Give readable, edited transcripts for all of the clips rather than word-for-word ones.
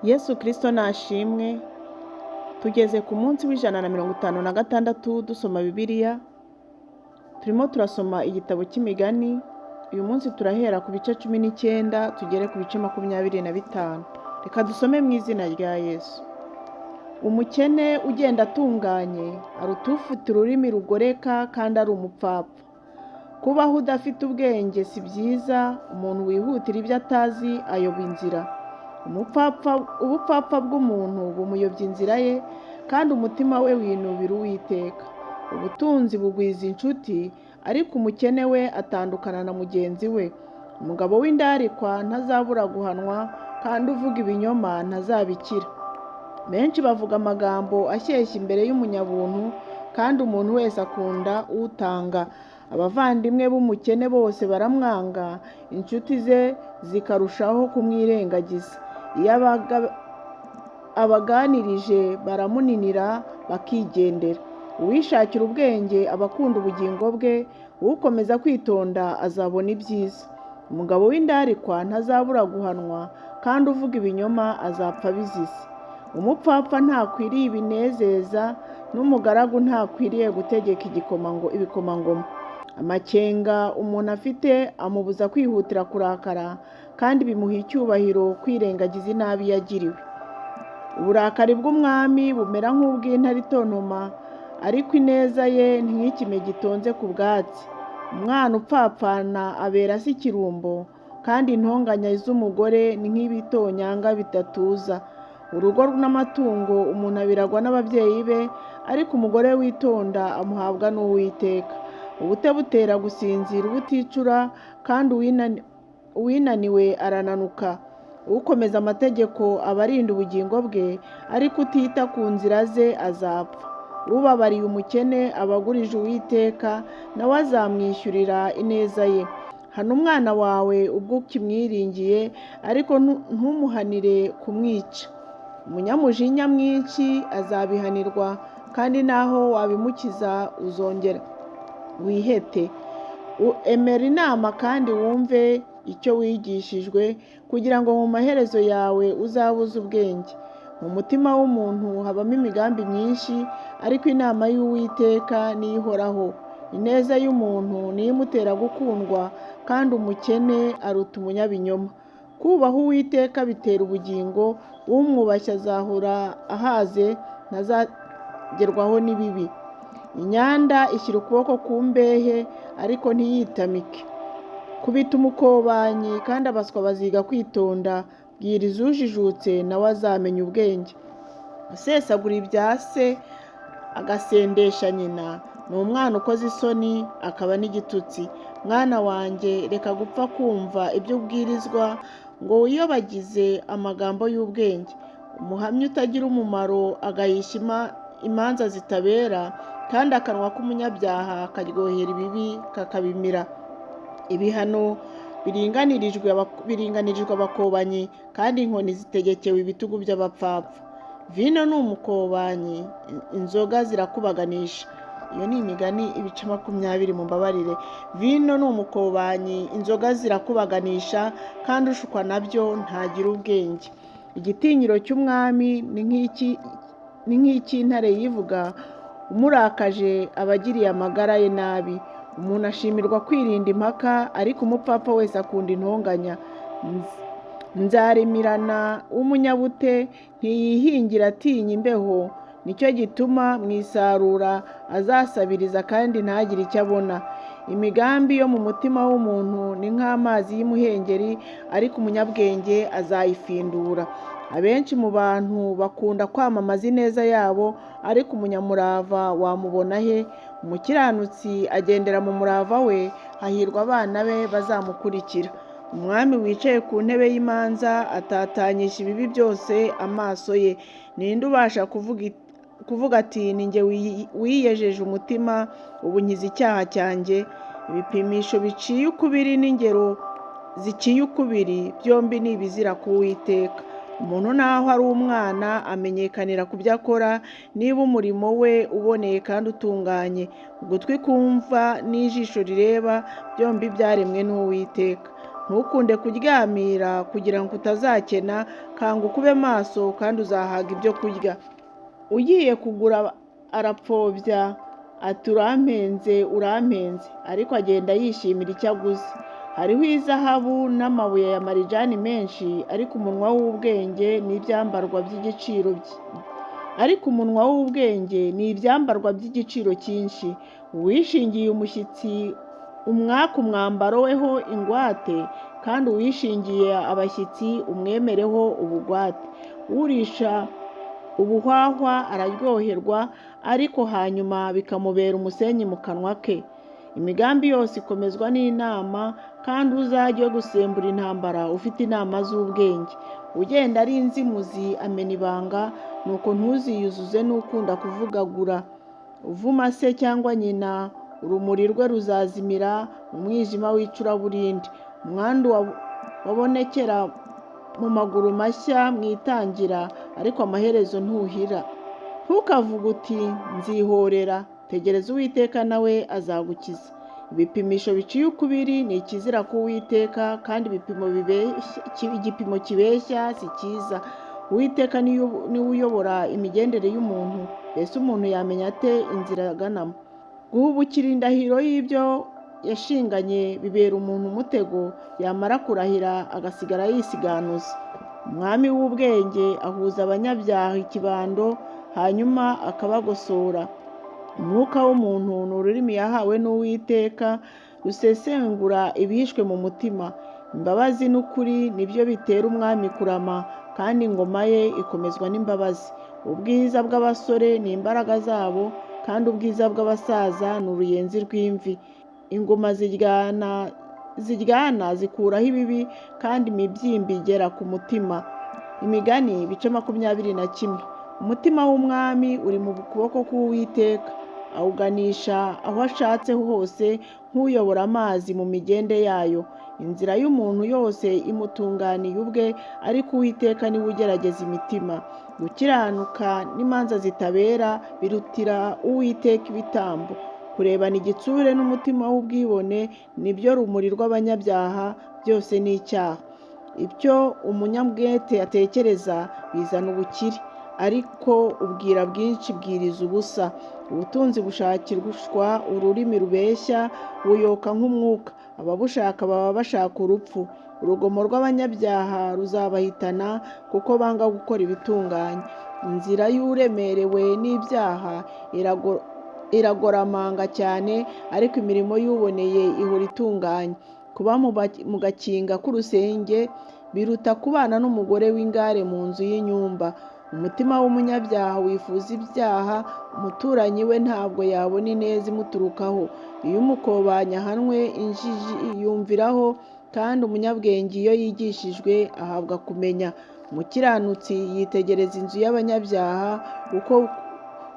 Yesu Kristo nashimwe. Tugeze ku munsi w'156 dusoma Bibiliya. Turimo turasoma igitabo cy'imigani. Uyu munsi turahera ku bice 19 tugere ku bice 25. Reka dusome mu izina rya Yesu. Umukene ugenda atunganye aruta ufite ururimi rugoreka kandi ari umupfapfa. Kubaho udafite ubwenge si byiza, umuntu wihutira ibyo atazi ayoba inzira. Ubupfapfa bw'umuntu bumuyobya inzira ye, kandi umutima we winubira Uwiteka. Ubutunzi bugwiza inshuti, ariko umukene we atandukana na mugenzi we. Umugabo w'indarikwa ntazabura guhanwa, kandi uvuga ibinyoma ntazabikira. Benshi bavuga amagambo ashyeshya imbere y'umunyabuntu, kandi umuntu wese akunda utanga. Abavandimwe b'umukene bose baramwanga, inshuti ze zikarushaho kumwirengagiza. Iyo abaganirije baramuninira bakigendera. Uwishakira ubwenge aba akunda ubugingo bwe, ukomeza kwitonda azabona ibyiza. Umugabo w'indarikwa ntazabura guhanwa, kandi uvuga ibinyoma azapfa bizize. Umupfapfa ntakwiriye ibinezeza, n'umugaragu ntakwiriye gutegeka ibikomangoma. Amakenga umuntu afite amubuza kwihutira kurakara, kandi bimuha icyubahiro kwirengagiza inabi yagiriwe. Uburakari bw'umwami bumera nk'ubw'intare itontoma, ariko ineza ye ni nk'ikime gitonze ku bwatsi. Umwana upfapfana abera se ikirumbo, kandi intonganya z'umugore ni nk'ibitonyanga bidatuza. Urugo n'amatungo umuntu abiragwa n'ababyeyi be, ariko umugore witonda amuhabwa n'Uwiteka. Ubute butera gusinzira ubuticura, kandi uwinaniwe arananuka. Ukomeza amategeko aba arinda ubugingo bwe, ariko utita ku nzira ze azapfa. Ubabariye umukene aba agurije Uwiteka, nawe azamwishyurira ineza ye. Hana umwana wawe ubwo ukimwiringiye, ariko ntumuhanire kumwica. Umunyamujinya mwinshi azabihanirwa, kandi naho wabimukiza uzongera wihete. Emera inama kandi wumve icyo wigishijwe, kugira ngo mu maherezo yawe uzabuze ubwenge. Mu mutima w'umuntu habamo imigambi myinshi, ariko inama y'Uwiteka niyo ihoraho. Ineza y'umuntu niyo imutera gukundwa, kandi umukene aruta umunyabinyoma. Kubaha Uwiteka bitera ubugingo, umwubashye azahora ahaze, ntazagerwaho n'ibibi. Inyanda ishyira ukuboko ku mbehe, ariko ntiyitamike. Kubita umukobanyi, kandi abaswa baziga kwitonda. Bwiriza ujijutse, nawe azamenya ubwenge. Usesagura ibya se agasendesha nyina, ni umwana ukoze isoni akaba n'igitutsi. Mwana wanjye, reka gupfa kumva ibyo ubwirizwa, ngo wiyobagize amagambo y'ubwenge. Umuhamya utagira umumaro agahisha imanza zitabera, kandi akanwa k'umunyabyaha karyohera ibibi kakabimira. Ibihano biringanirijwe abakobanyi, kandi inkoni zitegekewe ibitugu by'abapfapfa. Vino ni umukobanyi, inzoga zirakubaganisha. Iyo ni imigani ibice 20, mumbabarire. Vino ni umukobanyi, inzoga zirakubaganisha, kandi ushukwa nabyo ntagira ubwenge. Igitinyiro cy'umwami ni nk'icy'intare yivuga, umurakaje abagiriye amagara ye nabi. Umuntu ashimirwa kwirinda impaka, ariko umupfapfa wese akunda intonganya. Nzarimirana w'umunyabute ntiyihingira atinya imbeho, nicyo gituma mu isarura azasabiriza kandi ntagire icyo abona. Imigambi yo mu mutima w'umuntu ni nk'amazi y'imuhengeri, ariko umunyabwenge azayifindura. Abenshi mu bantu bakunda kwamamaza ineza yabo, ariko umunyamurava wamubona he? Umukiranutsi agendera mu murava we, hahirwa abana be bazamukurikira. Umwami wicaye ku ntebe y'imanza atatanyisha ibibi byose amaso ye. Ninde ubasha kuvuga ati, ni jye wiyejeje umutima, ubu nkiza icyaha cyanjye? Ibipimisho biciye ukubiri n'ingero ziciye ukubiri, byombi ni ibizira ku Uwiteka. Umuntu naho ari umwana amenyekanira ku byo akora, niba umurimo we uboneye kandi utunganye. Ugutwi kumva n'ijisho rireba, byombi byaremwe n'Uwiteka. ntukunde kuryamira kugira ngo utazakena, kanguka ube maso kandi uzahaga ibyo kurya. Ugiye kugura arapfobya ati urampenze, ariko agenda yishimira icyo aguze. Hariho izahabu n'amabuye ya marijani menshi, ariko umunwa w'ubwenge ni ibyambarwa by'igiciro cyinshi. Uwishingiye umushyitsi umwaka umwambaro weho ingwate, kandi uwishingiye abashyitsi umwemereho ubugwate. Urisha ubuhwahwa araryoherwa, ariko hanyuma bikamubera umusenyi mu kanwa ke. Imigambi yose ikomezwa n'inama, kandi uzajye gusembura intambara ufite inama z'ubwenge. Ugenda ari inzimuzi amena ibanga, nuko ntuziyuzuze n'ukunda kuvugagura. Uvuma se cyangwa nyina, urumuri rwe ruzazimira mu mwijima w'icuraburindi. Umwandu wabonekera mu maguru mashya mu itangira, ariko amaherezo ntuhira. Ntukavuge uti nzihorera, tegereza Uwiteka nawe azagukiza. Ibipimisho biciye ukubiri ni ikizira ku Uwiteka, kandi igipimo kibeshya si cyiza. Uwiteka niwe uyobora imigendere y'umuntu, mbese umuntu yamenya ate inzira aganamo? Guhubukira indahiro y'ibyo yashinganye bibera umuntu umutego, yamara kurahira agasigara yisiganuza. Umwami w'ubwenge ahuza abanyabyaha ikibando, hanyuma akabagosora. Umwuka w'umuntu ni ururimi yahawe n'Uwiteka, rusesengura ibihishwe mu mutima. Imbabazi n'ukuri nibyo bitera umwami kurama, kandi ingoma ye ikomezwa n'imbabazi. Ubwiza bw'abasore ni imbaraga zabo, kandi ubwiza bw'abasaza ni uruyenzi rw'imvi. Ingoma ziryana zikuraho ibibi, kandi imibyimba igera ku mutima. Imigani ibice 21. Umutima w'umwami uri mu kuboko k'Uwiteka, awuganisha aho ashatse hose nk'uyobora amazi mu migende yayo. Inzira y'umuntu yose imutunganiye ubwe, ariko Uwiteka niwe ugerageza imitima. Gukiranuka n'imanza zitabera birutira Uwiteka ibitambo. Kurebana igitsure n'umutima w'ubwibone nibyo rumuri rw'abanyabyaha, byose ni icyaha. Ibyo umunyabwete atekereza bizana ubukire, ariko ubwira bwinshi bwiriza ubusa. Ubutunzi bushakirwa ururimi rubeshya, buyoka nk'umwuka. Ababushaka baba bashaka urupfu. Urugomo rw'abanyabyaha ruzabahitana, kuko banga gukora ibitunganye. Inzira y'uremerewe n'ibyaha iragoramanga cyane, ariko imirimo y'uboneye ihora itunganye. Kuba mu gakinga k'urusenge biruta kubana n'umugore w'ingare mu nzu y'inyumba. Umutima w'umunyabyaha wifuza ibyaha, umuturanyi we ntabwo yabona ineza imuturukaho. Iyo umukobanyi ahanwe, injiji yumviraho, kandi umunyabwenge iyo yigishijwe ahabwa kumenya. Umukiranutsi yitegereza inzu y'abanyabyaha,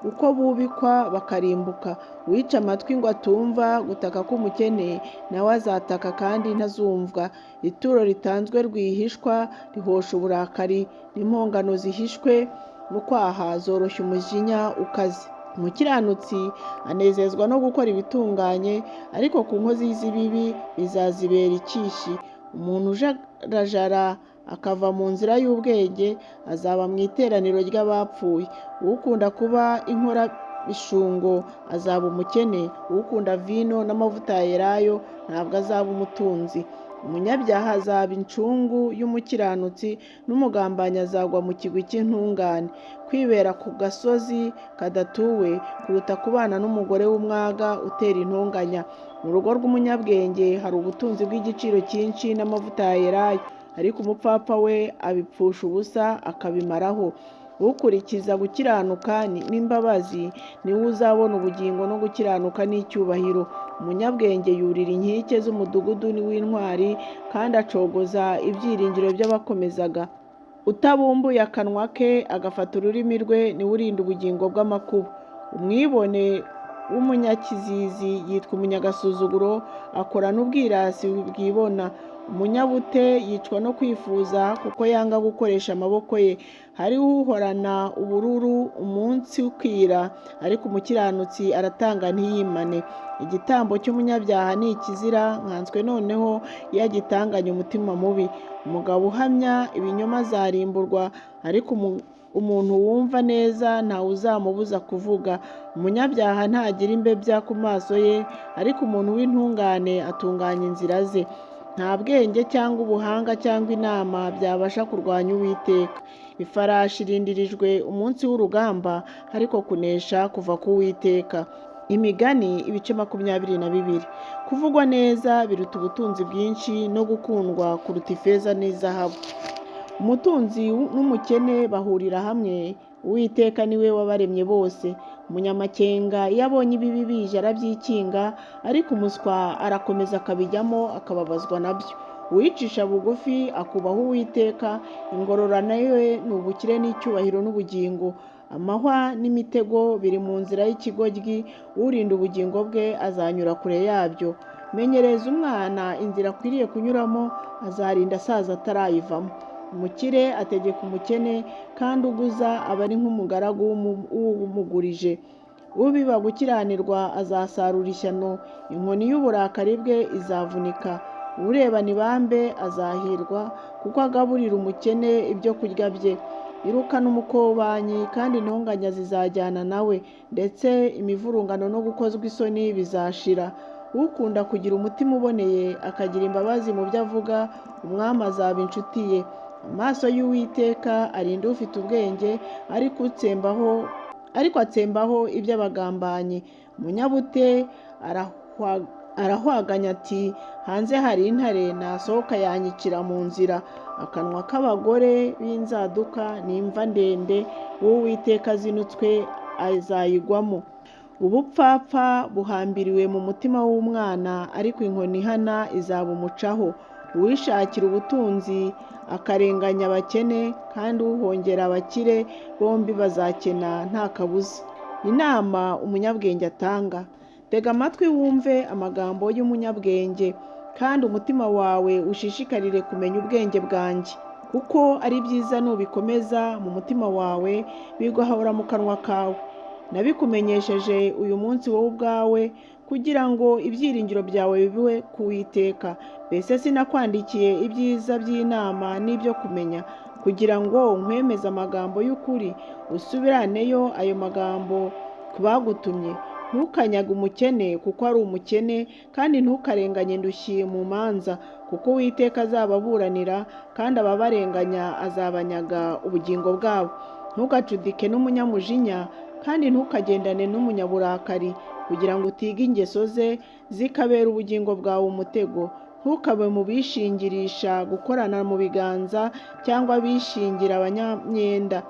uko bubikwa bakarimbuka. Uwica amatwi ngo atumva gutaka k'umukene, nawe azataka kandi ntazumvwa. Ituro ritanzwe rwihishwa rihosha uburakari, n'impongano zihishwe mu kwaha zoroshya umujinya ukaze. Umukiranutsi anezezwa no gukora ibitunganye, ariko ku nkozi z'ibibi bizazibera ikishi. Umuntu ujarajara akava mu nzira y'ubwenge azaba mu iteraniro ry'abapfuye. Ukunda kuba inkorabishungo azaba umukene. Ukunda vino n'amavuta ya elayo ntabwo azaba umutunzi. Umunyabyaha azaba incungu y'umukiranutsi, n'umugambanyi azagwa mu kigwi cy'intungane. Kwibera ku gasozi kadatuwe kuruta kubana n'umugore w'umwaga utera intonganya. Mu rugo rw'umunyabwenge hari ubutunzi bw'igiciro cyinshi n'amavuta ya elayo, ariko umupfapfa we abipfusha ubusa akabimaraho. Ukurikiza gukiranuka n'imbabazi niwe uzabona ubugingo no gukiranuka n'icyubahiro. Umunyabwenge yurira inkike z'umudugudu w'intwari, kandi acogoza ibyiringiro by'abakomezaga. Utabumbuye akanwa ke agafata ururimi rwe niwe urinda ubugingo bw'amakuba. Umwibone w'umunyakizizi yitwa umunyagasuzuguro, akora n'ubwirasi bwibona. Umunyabute yicwa no kwifuza kuko yanga gukoresha amaboko ye. Hariho uhorana ubururu umunsi ukira, ariko umukiranutsi aratanga ntiyimane. Igitambo cy'umunyabyaha ni ikizira, nkanswe noneho iyo agitanganye umutima mubi. Umugabo uhamya ibinyoma azarimburwa, ariko umuntu wumva neza ntawe uzamubuza kuvuga. Umunyabyaha ntagira imbebya ku maso ye, ariko umuntu w'intungane atunganya inzira ze. Nta bwenge cyangwa ubuhanga cyangwa inama byabasha kurwanya Uwiteka. Ifarashi irindirijwe umunsi w'urugamba, ariko kunesha kuva ku Uwiteka. Imigani ibice 22. Kuvugwa neza biruta ubutunzi bwinshi, no gukundwa kuruta ifeza n'izahabu. Umutunzi n'umukene bahurira hamwe, Uwiteka ni we wabaremye bose. Umunyamakenga iyo abonye ibibi bije arabyikinga, ariko umuswa arakomeza akabijyamo akababazwa nabyo. Uwicisha bugufi akubaha Uwiteka, ingororano ye ni ubukire n'icyubahiro n'ubugingo. Amahwa n'imitego biri mu nzira y'ikigoryi, urinda ubugingo bwe azanyura kure yabyo. Menyereza umwana inzira akwiriye kunyuramo, azarinda asaza atarayivamo. Umukire ategeka umukene, kandi uguza aba ari nk'umugaragu w'umugurije. Ubiba gukiranirwa azasarura ishyano, inkoni y'uburakari bwe izavunika. Urebana ibambe azahirwa, kuko agaburira umukene ibyo kurya bye. Irukana umukobanyi, kandi intonganya zizajyana nawe, ndetse imivurungano no gukozwa isoni bizashira. Ukunda kugira umutima uboneye akagira imbabazi mu byo avuga, umwami azaba inshuti ye. Amaso y'Uwiteka arinda ufite ubwenge, ariko atsembaho iby'abagambanyi. Umunyabute arahwaganya ati, hanze hari intare, nasohoka yanyicira mu nzira. Akanwa k'abagore b'inzaduka ni imva ndende, Uwiteka azinutswe azayigwamo. Ubupfapfa buhambiriwe mu mutima w'umwana, ariko inkoni ihana izaba umucaho. Uwishakira ubutunzi akarenganya abakene, kandi uhongera abakire, bombi bazakena nta kabuza. Inama umunyabwenge atanga. Tega amatwi wumve amagambo y'umunyabwenge, kandi umutima wawe ushishikarire kumenya ubwenge bwanjye. Kuko ari byiza nubikomeza mu mutima wawe, bigahora mu kanwa kawe. Nabikumenyesheje uyu munsi wowe ubwawe, kugira ngo ibyiringiro byawe bibe ku Uwiteka. Mbese sinakwandikiye ibyiza by'inama n'ibyo kumenya, kugira ngo nkwemeze amagambo y'ukuri, usubiraneyo ayo magambo ku bagutumye. Ntukanyage umukene kuko ari umukene, kandi ntukarenganye indushyi mu manza, kuko Uwiteka azababuranira, kandi ababarenganya azabanyaga ubugingo bwabo. Ntugacudike n'umunyamujinya, kandi ntukagendane n'umunyaburakari, kugira ngo utige ingeso ze zikabera ubugingo bwawe umutego. Ntukabe mu bishingirisha gukorana mu biganza, cyangwa abishingira abanyamyenda.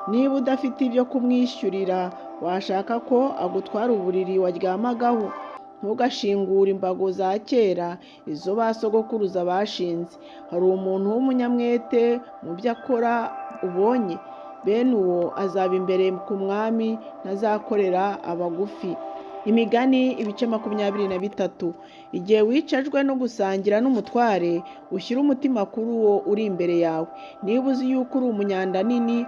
Niba udafite ibyo kumwishyurira, washaka ko agutwara uburiri waryamagaho. Ntugashingure imbago za kera, izo ba sogokuruza bashinze. Hari umuntu w'umunyamwete mu byo akora ubonye? Bene uwo azaba imbere ku mwami, ntazakorera abagufi. Imigani ibice 23. Igihe wicajwe no gusangira n'umutware, ushyire umutima kuri uwo uri imbere yawe. Niba uzi yuko uri umunyanda nini,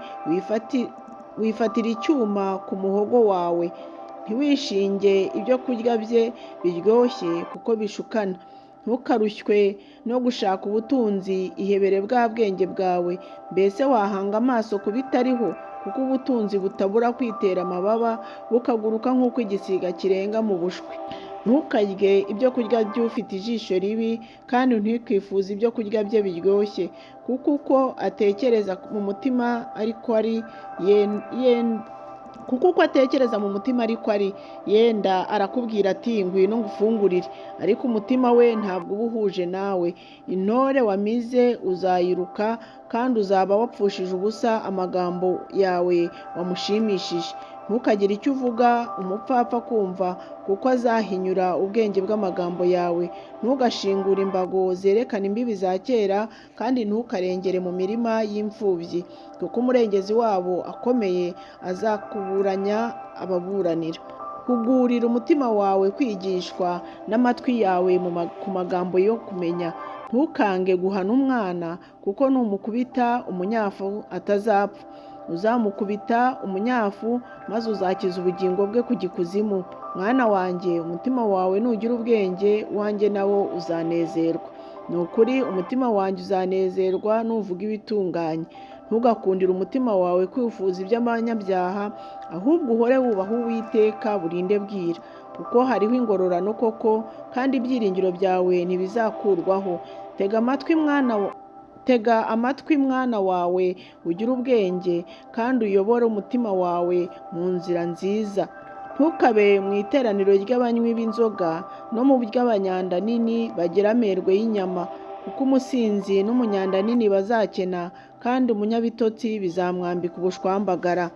wifatira icyuma ku muhogo wawe. Ntiwishinge ibyo kurya bye biryoshye, kuko bishukana. Ntukarushywe no gushaka ubutunzi, ihebere bwa bwenge bwawe. Mbese wahanga amaso ku bitariho, kuko ubutunzi butabura kwitera amababa, bukaguruka nk'uko igisiga kirenga mu bushwi. Ntukarye ibyo kurya by'ufite ijisho ribi, kandi ntukifuze ibyo kurya bye biryoshye, kuko uko atekereza mu mutima ariko ari yenda arakubwira ati, ngwino ngufungurire, ariko umutima we ntabwo uba uhuje nawe. Intore wamize uzayiruka, kandi uzaba wapfushije ubusa amagambo yawe wamushimishije. Ntukagire icyo uvuga umupfapfa kumva, kuko azahinyura ubwenge bw'amagambo yawe. Ntugashingure imbago zerekana imbibi za kera, kandi ntukarengere mu mirima y'imfubyi, kuko umurengezi wabo akomeye azakuburanya ababuranira. Hugurira umutima wawe kwigishwa, n'amatwi yawe ku magambo yo kumenya. Ntukange guhana umwana, kuko numukubita umunyafu atazapfa. Uzamukubita umunyafu, maze uzakiza ubugingo bwe kujya ikuzimu. Mwana wanjye, umutima wawe nugira ubwenge, uwanjye nawo uzanezerwa. Ni ukuri umutima wanjye uzanezerwa nuvuga ibitunganye. Ntugakundire umutima wawe kwifuza iby'abanyabyaha, ahubwo uhore wubaha Uwiteka burinde bwira. Kuko hariho ingororano koko, kandi ibyiringiro byawe ntibizakurwaho. Tega amatwi mwana wawe, ugire ubwenge, kandi uyobore umutima wawe mu nzira nziza. Ntukabe mu iteraniro ry'abanywi b'inzoga no mu by'abanyanda nini bagira amerwe y'inyama, kuko umusinzi n'umunyanda nini bazakena, kandi umunyabitotsi bizamwambika ubushwambagara.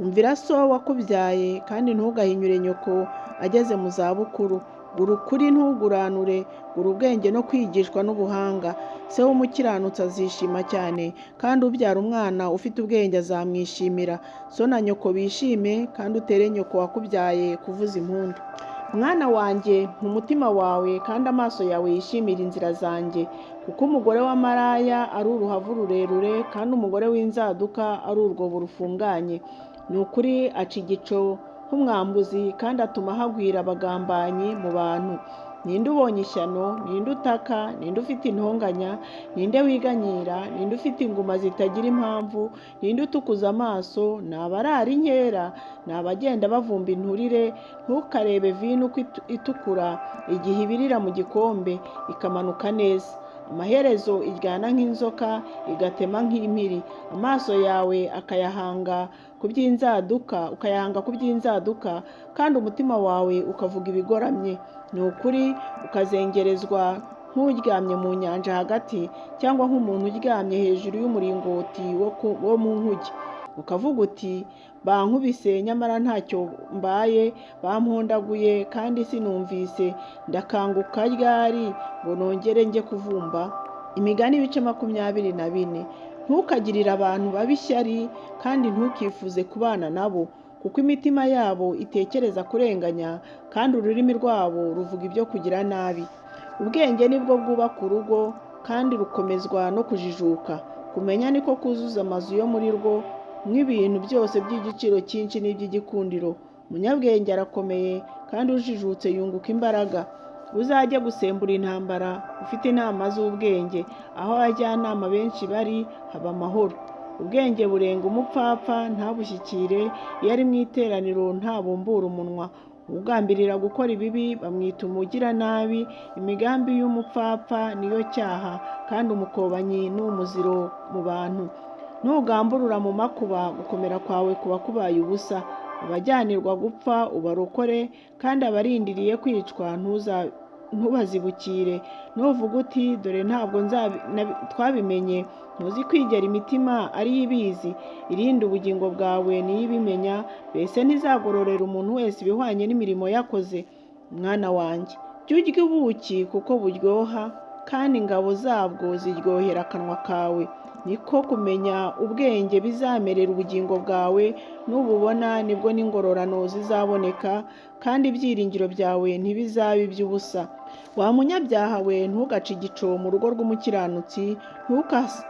Umvira so wakubyaye, kandi ntugahinyure nyoko ageze mu zabukuru. Gura ukuri ntuguranure, gura ubwenge no kwigishwa n'ubuhanga. Se w'umukiranutsi azishima cyane, kandi ubyara umwana ufite ubwenge azamwishimira. So na nyoko bishime, kandi utere nyoko wakubyaye kuvuza impundu. Mwana wanjye, mu mutima wawe kandi amaso yawe yishimira inzira zanjye, kuko umugore w'amaraya ari uruhavu rurerure, kandi umugore w'inzaduka ari urwobo rufunganye. Ni ukuri aca igico nk'umwambuzi, kandi atuma hagwira abagambanyi mu bantu. Ninde ubonye ishyano? Ninde utaka? Ninde ufite intonganya? Ninde wiganyira? Ninde ufite inguma zitagira impamvu? Ninde utukuza amaso? Ni abarara inkera, ni abagenda bavumba inturire. Ntukarebe vino uko itukura igihe ibirira mu gikombe ikamanuka neza. Amaherezo iryana nk'inzoka, igatema nk'impiri. Amaso yawe ukayahanga ku by'inzaduka, kandi umutima wawe ukavuga ibigoramye. Ni ukuri ukazengerezwa nk'uryamye mu nyanja hagati, cyangwa nk'umuntu uryamye hejuru y'umuringoti wo mu nkuge. Ukavuga uti, bankubise nyamara ntacyo mbaye, bampondaguye kandi sinumvise. Ndakanguka ryari ngo nongere njye kuvumba? Imigani ibice 24. Ntukagirire abantu babi ishyari, kandi ntukifuze kubana nabo, kuko imitima yabo itekereza kurenganya, kandi ururimi rwabo ruvuga ibyo kugira nabi. Ubwenge nibwo bwubaka urugo, kandi rukomezwa no kujijuka. Kumenya niko kuzuza amazu yo muri rwo, nk'ibintu byose by'igiciro cyinshi n'iby'igikundiro. Umunyabwenge arakomeye, kandi ujijutse yunguka imbaraga. Uzajye gusembura intambara ufite inama z'ubwenge. Aho abajyanama benshi bari, haba amahoro. Ubwenge burenga umupfapfa ntabushyikire, iyo ari mu iteraniro ntabumbura umunwa. Ugambirira gukora ibibi bamwita umugiranabi. Imigambi y'umupfapfa niyo cyaha, kandi umukobanyi ni umuziro mu bantu. Nugamburura mu makuba, gukomera kwawe kuba kubaye ubusa. Abajyanirwa gupfa ubarokore, kandi abarindiriye kwicwa ntubazibukire. Nuvuga uti, dore ntabwo twabimenye, ntuzi kwigera imitima ariyo ibizi. Irinde ubugingo bwawe niyo ibimenya, mbese ntizagororera umuntu wese ibihwanye n'imirimo yakoze. Mwana wanjye, jya urya ubuki kuko buryoha, kandi ingabo zabwo ziryohera akanwa kawe. Niko kumenya ubwenge bizamerera ubugingo bwawe. Nububona nibwo n'ingororano zizaboneka, kandi ibyiringiro byawe ntibizaba iby'ubusa. Wa munyabyaha we, ntugace igico mu rugo rw'umukiranutsi,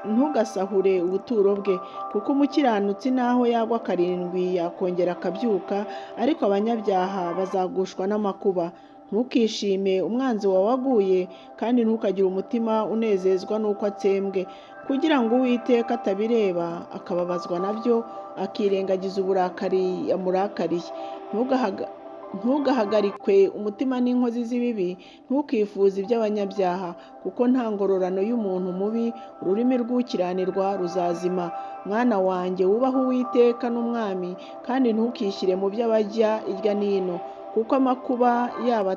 ntugasahure ubuturo bwe, kuko umukiranutsi naho yagwa karindwi yakongera akabyuka, ariko abanyabyaha bazagushwa n'amakuba. Ntukishime umwanzi wawe aguye, kandi ntukagire umutima unezezwa n'uko atsembwe, kugira ngo Uwiteka atabireba akababazwa nabyo, akirengagiza uburakari yamurakariye. Ntugahagarikwe umutima n'inkozi z'ibibi, ntukifuze iby'abanyabyaha, kuko nta ngororano y'umuntu mubi. Ururimi rw'ukiranirwa ruzazima. Mwana wanjye, wubahe Uwiteka n'umwami, kandi ntukishyire mu by'abajya irya n'ino, kuko amakuba yabo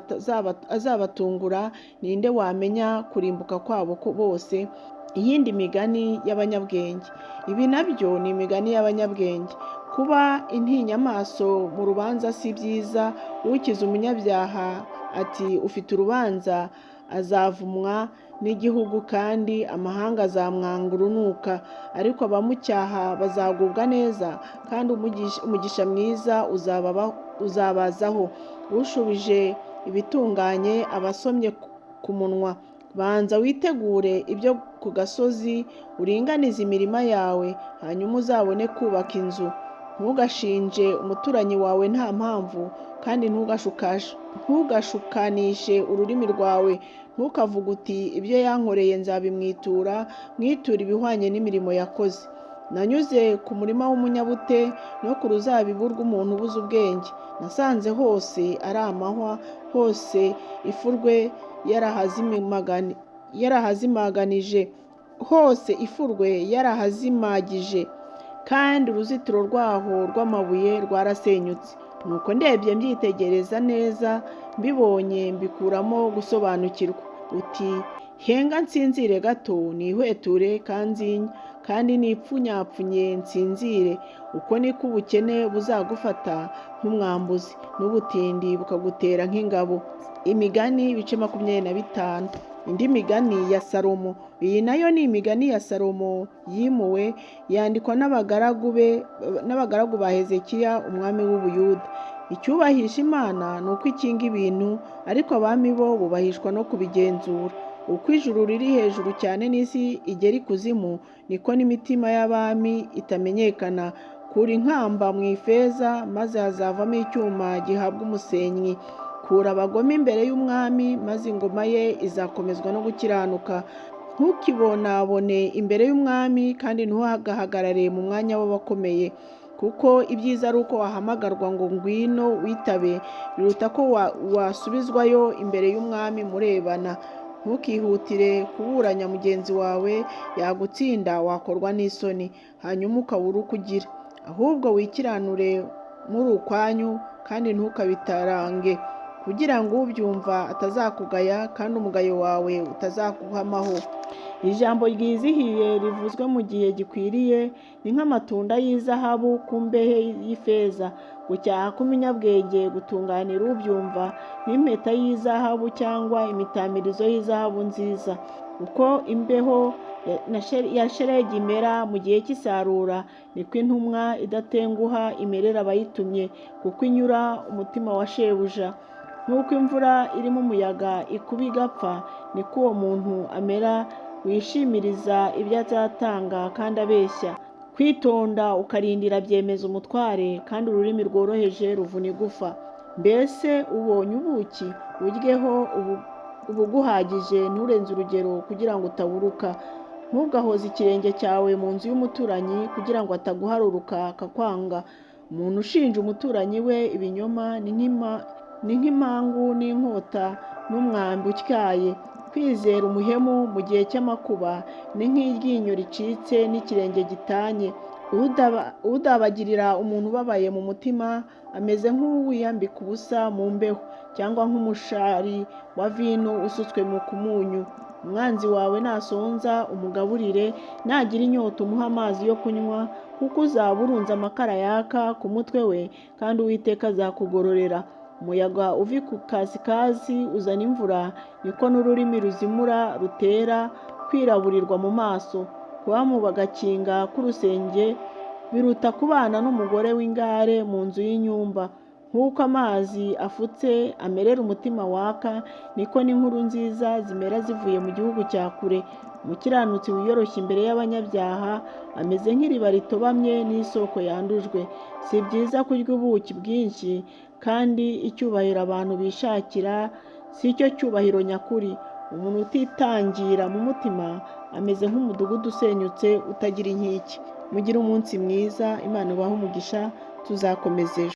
azabatungura. Ninde wamenya kurimbuka kwabo bose? Iyindi migani y'abanyabwenge. Ibi nabyo ni imigani y'abanyabwenge. Kuba intinyamaso mu rubanza si byiza. Ukiza umunyabyaha ati, ufite urubanza, azavumwa n'igihugu, kandi amahanga azamwanga urunuka. Ariko abamucyaha bazagubwa neza, kandi umugisha mwiza uzabazaho. Ushubije ibitunganye abasomye ku munwa, banza witegure ibyo ku gasozi, uringanize imirima yawe, hanyuma uzabone kubaka inzu. Ntugashinje umuturanyi wawe nta mpamvu, kandi ntugashukanishe ururimi rwawe. Ntukavuge uti ibyo yankoreye nzabimwitura, mwiture ibihwanye n'imirimo yakoze. Nanyuze ku murima w'umunyabute no ku ruzabibu rw'umuntu ubuze ubwenge. Nasanze hose ari amahwa, hose ifurwe yarahazimagije, kandi uruzitiro rwaho rw'amabuye rwarasenyutse. Nuko ndebye mbyitegereza neza, mbibonye mbikuramo gusobanukirwa. Uti henga nsinzire gato, nihweture kandi nipfunyapfunye nsinzire. Uko niko ubukene buzagufata nk'umwambuzi, n'ubutindi bukagutera nk'ingabo. Imigani ibice 25. Indi migani ya Salomo. Iyi nayo ni imigani ya Salomo yimuwe, yandikwa n'abagaragu ba Hezekiya umwami w'Ubuyuda. Icyubahisha Imana ni uko ikinga ibintu, ariko abami bo bubahishwa no kubigenzura. Uko ijuru riri hejuru cyane n'isi igera ikuzimu, niko n'imitima y'abami itamenyekana. Kura inkamba mu ifeza, maze hazavamo icyuma gihabwa umusenyi. Kura abagome imbere y'umwami, maze ingoma ye izakomezwa no gukiranuka. Ntukibonabone imbere y'umwami, kandi ntugahagarare mu mwanya w'abakomeye, kuko ibyiza ari uko wahamagarwa ngo ngwino witabe, biruta ko wasubizwayo imbere y'umwami murebana. Ntukihutire kuburanya mugenzi wawe, yagutsinda wakorwa n'isoni, hanyuma ukabura uko ugira. Ahubwo wikiranure muri ukwanyu, kandi ntukabitarange, kugira ngo ubyumva atazakugaya, kandi umugayo wawe utazaguhamaho. Ijambo ryizihiye rivuzwe mu gihe gikwiriye ni nk'amatunda y'izahabu ku mbehe y'ifeza. Gucyaha k'umunyabwenge gutunganira ubyumva, n'impeta y'izahabu cyangwa imitamirizo y'izahabu nziza. Uko imbeho ya shelegi imera mu gihe cy'isarura, niko intumwa idatenguha imerera abayitumye, kuko inyura umutima wa shebuja. Nk'uko imvura irimo umuyaga ikuba igapfa, niko uwo muntu amera wishimiriza ibyo azatanga kandi abeshya. Kwitonda ukarindira byemeza umutware, kandi ururimi rworoheje ruvuna igufa. Mbese ubonye ubuki, uryeho ubuguhagije, nturenze urugero kugira ngo utaburuka. Ntugahoze ikirenge cyawe mu nzu y'umuturanyi, kugira ngo ataguharuruka akakwanga. Umuntu ushinja umuturanyi we ibinyoma ni nk'impangu n'inkota n'umwambi utyaye. Kwizera umuhemu mu gihe cy'amakuba ni nk'iryinyo ricitse n'ikirenge gitanye. Udabagirira umuntu ubabaye mu mutima ameze nk'uwiyambika ubusa mu mbeho, cyangwa nk'umushari wa vino usutswe ku munyu. Umwanzi wawe nasonza umugaburire, nagira inyota umuha amazi yo kunywa, kuko uzaba urunze amakara yaka ku mutwe we, kandi Uwiteka azakugororera. Umuyaga uvi ku kasikazi uzana imvura, niko n'ururimi ruzimura rutera kwiraburirwa mu maso. Kuba mu bagakinga k'urusenge biruta kubana n'umugore w'ingare mu nzu y'inyumba. Nk'uko amazi afutse amerera umutima waka, niko n'inkuru nziza zimera zivuye mu gihugu cya kure. Umukiranutsi wiyoroshya imbere y'abanyabyaha ameze nk'iriba ritobamye n'isoko yandujwe. Si byiza kurya ubuki bwinshi, kandi icyubahiro abantu bishakira si cyo cyubahiro nyakuri. Umuntu utitangira mu mutima ameze nk'umudugudu usenyutse utagira inkike. Mugire umunsi mwiza, Imana ibahe umugisha. Tuzakomeza ejo.